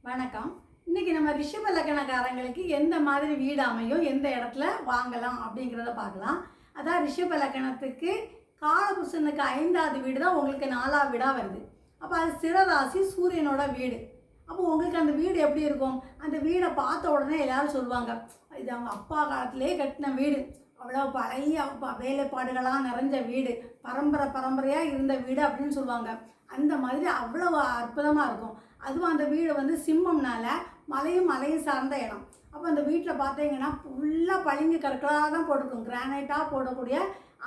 வணக்கம். இன்னைக்கு நம்ம ரிஷப லக்னக்காரங்களுக்கு எந்த மாதிரி வீடு அமையும், எந்த இடத்துல வாங்கலாம் அப்படிங்கிறத பார்க்கலாம். அதான் ரிஷப லக்னத்துக்கு காலபுருஷனுக்கு 5வது வீடு தான் உங்களுக்கு 4வது வீடாக வருது. அப்போ அது சிரராசி சூரியனோட வீடு. அப்போ உங்களுக்கு அந்த வீடு எப்படி இருக்கும்? அந்த வீடை பார்த்த உடனே எல்லாரும் சொல்லுவாங்க, இது அவங்க அப்பா காலத்திலே கட்டின வீடு, அவ்வளோ பழைய வேலைப்பாடுகளாக நிறைஞ்ச வீடு, பரம்பரையாக இருந்த வீடு அப்படின்னு சொல்லுவாங்க. அந்த மாதிரி அவ்வளோ அற்புதமாக இருக்கும். அதுவும் அந்த வீடு வந்து சிம்மம்னால மலையும் சார்ந்த இடம். அப்போ அந்த வீட்டில் பார்த்தீங்கன்னா ஃபுல்லாக பளிங்கு கற்களாக தான் போட்டிருக்கும், கிரானைட்டாக போடக்கூடிய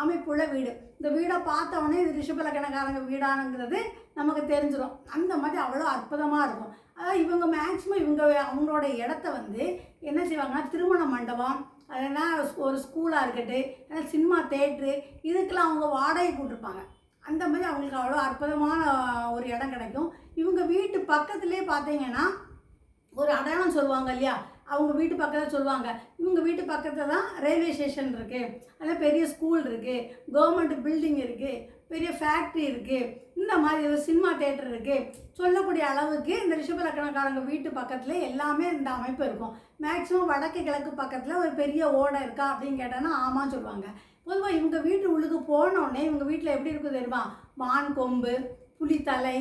அமைப்புள்ள வீடு. இந்த வீடை பார்த்த உடனே இது ரிஷப லக்னக்காரங்க வீடானுங்கிறது நமக்கு தெரிஞ்சிடும். அந்த மாதிரி அவ்வளோ அற்புதமாக இருக்கும். அதாவது இவங்க மேக்சிமம் அவங்களோட இடத்த வந்து என்ன செய்வாங்கன்னா, திருமண மண்டபம், அதனா ஒரு ஸ்கூலாக இருக்கட்டும், சினிமா தேட்ரு, இதுக்கெல்லாம் அவங்க வாடகை கூட்டிருப்பாங்க. அந்த மாதிரி அவங்களுக்கு அவ்வளோ அற்புதமான ஒரு இடம் கிடைக்கும். இவங்க வீட்டு பக்கத்துலேயே பார்த்தீங்கன்னா ஒரு அடையாளம் சொல்லுவாங்க இல்லையா, அவங்க வீட்டு பக்கத்தில் சொல்லுவாங்க, இவங்க வீட்டு பக்கத்தில் தான் ரயில்வே ஸ்டேஷன் இருக்குது, அதில் பெரிய ஸ்கூல் இருக்குது, கவர்மெண்ட் பில்டிங் இருக்குது, பெரிய ஃபேக்ட்ரி இருக்குது, இந்த மாதிரி ஒரு சினிமா தேட்டர் இருக்குது சொல்லக்கூடிய அளவுக்கு இந்த ரிஷப லக்னக்காரங்க வீட்டு பக்கத்தில் எல்லாமே இந்த அமைப்பு இருக்கும். மேக்ஸிமம் வடக்கு கிழக்கு பக்கத்தில் ஒரு பெரிய ஓடை இருக்கா அப்படின்னு கேட்டோன்னா ஆமான்னு சொல்லுவாங்க. பொதுவாக இவங்க வீட்டு உள்ளுக்கு போனோடனே இவங்க வீட்டில் எப்படி இருக்குது தெரியுமா, மான் கொம்பு, புலித்தலை,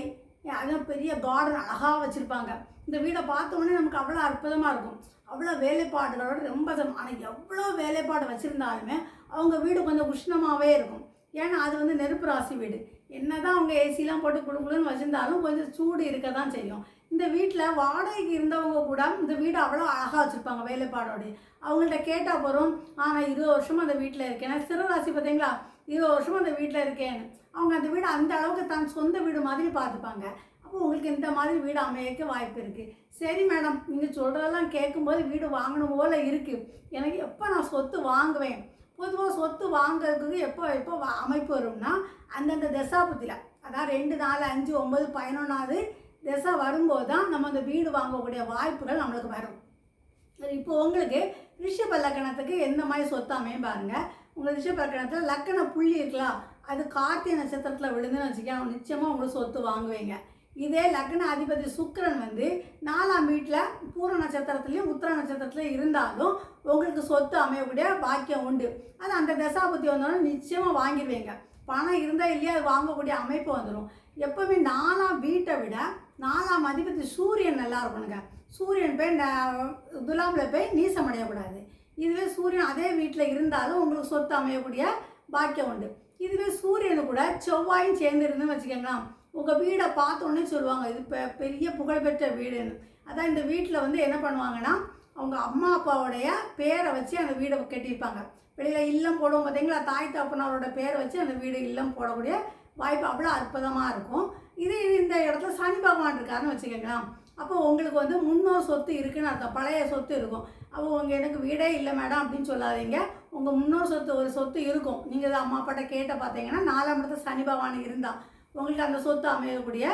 அதுவும் பெரிய கார்டன் அழகாக வச்சுருப்பாங்க. இந்த வீடை பார்த்தோன்னே நமக்கு அவ்வளோ அற்புதமாக இருக்கும். அவ்வளோ வேலைப்பாடுகளோட ரொம்ப ஆனால் எவ்வளோ வேலைப்பாடு வச்சுருந்தாலுமே அவங்க வீடு கொஞ்சம் உஷ்ணமாகவே இருக்கும். ஏன்னா அது வந்து நெருப்பு ராசி வீடு. என்ன தான் அவங்க ஏசிலாம் போட்டு குழுக்குழுன்னு வச்சுருந்தாலும் கொஞ்சம் சூடு இருக்க தான் செய்யும். இந்த வீட்டில் வாடகைக்கு இருந்தவங்க கூட இந்த வீடு அவ்வளோ அழகாக வச்சுருப்பாங்க வேலைப்பாடோடு. அவங்கள்ட்ட கேட்டால் போகிறோம், நான் 20 வருஷமாக அந்த வீட்டில் இருக்கேன், சிறராசி பார்த்தீங்களா, 20 வருஷமாக அந்த வீட்டில் இருக்கேன்னு. அவங்க அந்த வீடு அந்த அளவுக்கு தான் சொந்த வீடு மாதிரி பார்த்துப்பாங்க. அப்போ உங்களுக்கு இந்த மாதிரி வீடு அமையக்க வாய்ப்பு இருக்குது. சரி மேடம், நீங்கள் சொல்கிறதெல்லாம் கேட்கும்போது வீடு வாங்கணும் போல் இருக்குது, எனக்கு எப்போ நான் சொத்து வாங்குவேன்? பொதுவாக சொத்து வாங்கிறதுக்கு எப்போ அமைப்பு வரும்னா, அந்தந்த தசாபுத்தியில், அதாவது 2, 4, 5, 9, 11வது தசை வரும்போது தான் நம்ம அந்த வீடு வாங்கக்கூடிய வாய்ப்புகள் நம்மளுக்கு வரும். இப்போ உங்களுக்கு ரிஷப லக்னத்துக்கு எந்த மாதிரி சொத்து அமையும் பாருங்கள். உங்களுக்கு ரிஷப லக்னத்தில் லக்கண புள்ளி இருக்கலாம், அது கார்த்திகை நட்சத்திரத்தில் விழுந்துன்னு வச்சுக்கோங்க, நிச்சயமாக உங்களுக்கு சொத்து வாங்குவீங்க. இதே லக்ன அதிபதி சுக்கிரன் வந்து 4ஆம் வீட்டில் பூர நட்சத்திரத்துலேயும் உத்திர நட்சத்திரத்துலையும் இருந்தாலும் உங்களுக்கு சொத்து அமையக்கூடிய பாக்கியம் உண்டு. அது அந்த தசாபுத்தி வந்தாலும் நிச்சயமாக வாங்கிடுவீங்க. பணம் இருந்தால் இல்லையா அது வாங்கக்கூடிய அமைப்பு வந்துடும். எப்போவுமே 4ஆம் வீட்டை விட 4ஆம் அதிபதி சூரியன் நல்லா இருக்கணுங்க. சூரியன் போய் துலாமில் போய் நீசம் அடையக்கூடாது. இதுவே சூரியன் அதே வீட்டில் இருந்தாலும் உங்களுக்கு சொத்து அமையக்கூடிய பாக்கியம் உண்டு. இதுவே சூரியனு கூட செவ்வாயும் சேர்ந்துருந்துன்னு வச்சுக்கோங்களேன், உங்கள் வீடை பார்த்தோன்னே சொல்லுவாங்க இது பெரிய புகழ்பெற்ற வீடுன்னு. அதான் இந்த வீட்டில் வந்து என்ன பண்ணுவாங்கன்னா, அவங்க அம்மா அப்பாவுடைய பேரை வச்சு அந்த வீடை கட்டியிருப்பாங்க. வெளியில் இல்லம் போடுவோம் பார்த்தீங்களா, தாய் தகப்பனாரோட பேரை வச்சு அந்த வீடு இல்லம் போடக்கூடிய வாய்ப்பு அவ்வளோ அற்புதமாக இருக்கும். இந்த இடத்துல சனி பகவான் இருக்காருன்னு வச்சுக்கோங்களேன், அப்போ உங்களுக்கு வந்து முன்னோர் சொத்து இருக்குதுன்னு அர்த்தம், பழைய சொத்து இருக்கும். அப்போ உங்கள் எனக்கு வீடே இல்லை மேடம் அப்படின்னு சொல்லாதீங்க, உங்கள் முன்னோர் சொத்து ஒரு சொத்து இருக்கும். நீங்கள் அதை அம்மா அப்பாட்ட கேட்ட பார்த்தீங்கன்னா 4ஆம் இடத்துல சனி பகவான் இருந்தால் உங்களுக்கு அந்த சொத்து அமையக்கூடிய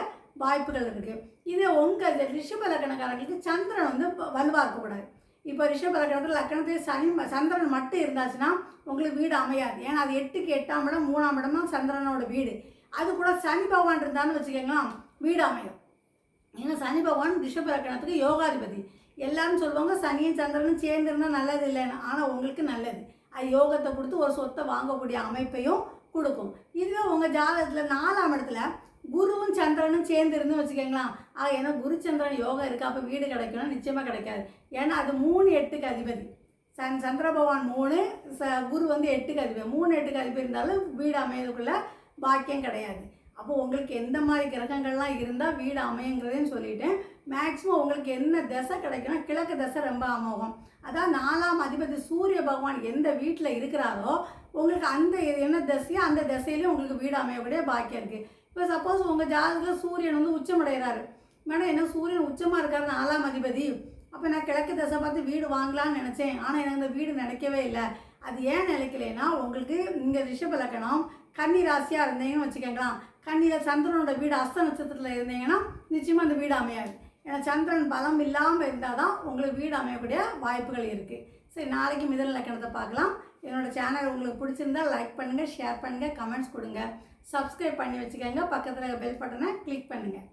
வாய்ப்புகள் இருக்குது. இதே உங்கள் ரிஷப லக்னக்காரங்களுக்கு சந்திரன் வந்து வலுவாக இருக்கக்கூடாது. இப்போ ரிஷப லக்னத்தில் லக்னத்தில் சந்திரன் மட்டும் இருந்தாச்சுன்னா உங்களுக்கு வீடு அமையாது. ஏன்னா அது 8க்கு 8ஆம் இடம் 3ஆம் இடம் தான் சந்திரனோட வீடு. அது கூட சனி பகவான் இருந்தான்னு வச்சுக்கோங்களா வீடு அமையும். ஏன்னா சனி பகவான் ரிஷப லக்னத்துக்கு யோகாதிபதி. எல்லாரும் சொல்லுவாங்க சனியும் சந்திரனும் சேர்ந்துருந்தால் நல்லது இல்லைன்னு, ஆனால் உங்களுக்கு நல்லது. அது யோகத்தை கொடுத்து ஒரு சொத்தை வாங்கக்கூடிய அமைப்பையும் கொடுக்கும். இதுவே உங்கள் ஜாதகத்தில் 4ஆம் இடத்துல குருவும் சந்திரனும் சேர்ந்துருந்து வச்சுக்கோங்களா, ஏன்னா குரு சந்திரன் யோகம் இருக்குது, அப்போ வீடு கிடைக்கணும் நிச்சயமாக கிடைக்காது. ஏன்னா அது 3, 8க்கு அதிபதி. சந்திர பகவான் 3, குரு வந்து 8க்கு அதிபதி. 3, 8க்கு அதிபதி இருந்தாலும் வீடு அமையதுக்குள்ள பாக்கியம் கிடையாது. அப்போ உங்களுக்கு எந்த மாதிரி கிரகங்கள்லாம் இருந்தால் வீடு அமையுங்கிறதையும் சொல்லிவிட்டேன். மேக்ஸிமம் உங்களுக்கு என்ன தசை கிடைக்குன்னா கிழக்கு தசை ரொம்ப அமோகம். அதான் 4ஆம் அதிபதி சூரிய பகவான் எந்த வீட்டில் இருக்கிறாரோ உங்களுக்கு அந்த என்ன தசையோ அந்த தசையிலையும் உங்களுக்கு வீடு அமையக்கூடிய பாக்கியம் இருக்குது. இப்போ சப்போஸ் உங்கள் ஜாதகத்தில் சூரியன் வந்து உச்சமடைகிறாரு, மேடம் என்ன சூரியன் உச்சமாக இருக்காரு 4ஆம் அதிபதி, அப்போ நான் கிழக்கு தசை பார்த்து வீடு வாங்கலான்னு நினச்சேன், ஆனால் எனக்கு இந்த வீடு நினைக்கவே இல்லை. அது ஏன் நினைக்கலைன்னா, உங்களுக்கு இங்கே ரிஷப லக்னம் கன்னி ராசியாக இருந்தீங்கன்னு வச்சுக்கோங்களேன், கன்னியில் சந்திரனோட வீடு அஸ்த நட்சத்திரத்தில் இருந்தீங்கன்னா நிச்சயமாக அந்த வீடு அமையாது. ஏன்னா சந்திரன் பலம் இல்லாமல் இருந்தால் தான் உங்களுக்கு வீடு அமையக்கூடிய வாய்ப்புகள் இருக்குது. சரி, நாளைக்கு மிதுன லக்னத்தை பார்க்கலாம். என்னோடய சேனல் உங்களுக்கு பிடிச்சிருந்தால் லைக் பண்ணுங்கள், ஷேர் பண்ணுங்கள், கமெண்ட்ஸ் கொடுங்க, சப்ஸ்கிரைப் பண்ணி வச்சுக்கோங்க, பக்கத்தில் பெல் பட்டனை கிளிக் பண்ணுங்கள்.